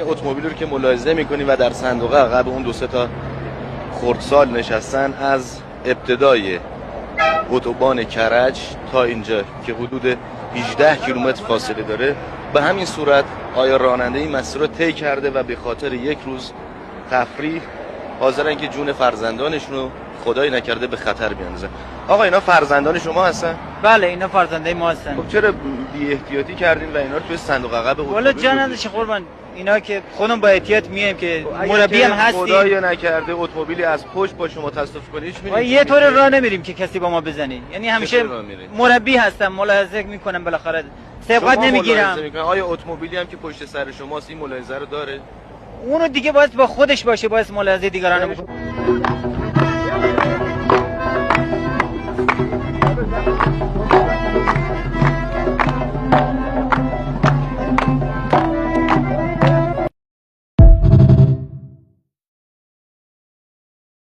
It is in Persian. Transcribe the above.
اتومبیل رو که ملاحظه می‌کنی و در صندوق عقب اون دو سه تا خردسال نشستن، از ابتدای اتوبان کرج تا اینجا که حدود 18 کیلومتر فاصله داره، به همین صورت آیا راننده این مسیر رو طی کرده و به خاطر یک روز تفریح حاضرن که جون فرزندانشون رو خدای نکرده به خطر بیاندازن. آقا اینا فرزندان شما هستن؟ بله اینا فرزندای ما هستن. خب چرا بی احتیاطی کردین و اینا رو توی صندوق عقب اتوبیل؟ والا جان نداشه قربان، اینا که خودم با احتیاط میایم که مربی هم هستیم. خدای نکرده اتومبیلی از پشت با شما تصادف کنه، هیچ می‌بینید؟ یه طور راه نمیریم که کسی با ما بزنه. یعنی همیشه مربی هستم، ملاحظه میکنم، بالاخره سبقت نمیگیرم. آیا اتومبیلی هم که پشت سر شماست این ملاحظه رو داره؟ اونو دیگه باید با خودش باشه، باید ملاحظه دیگران بکنه.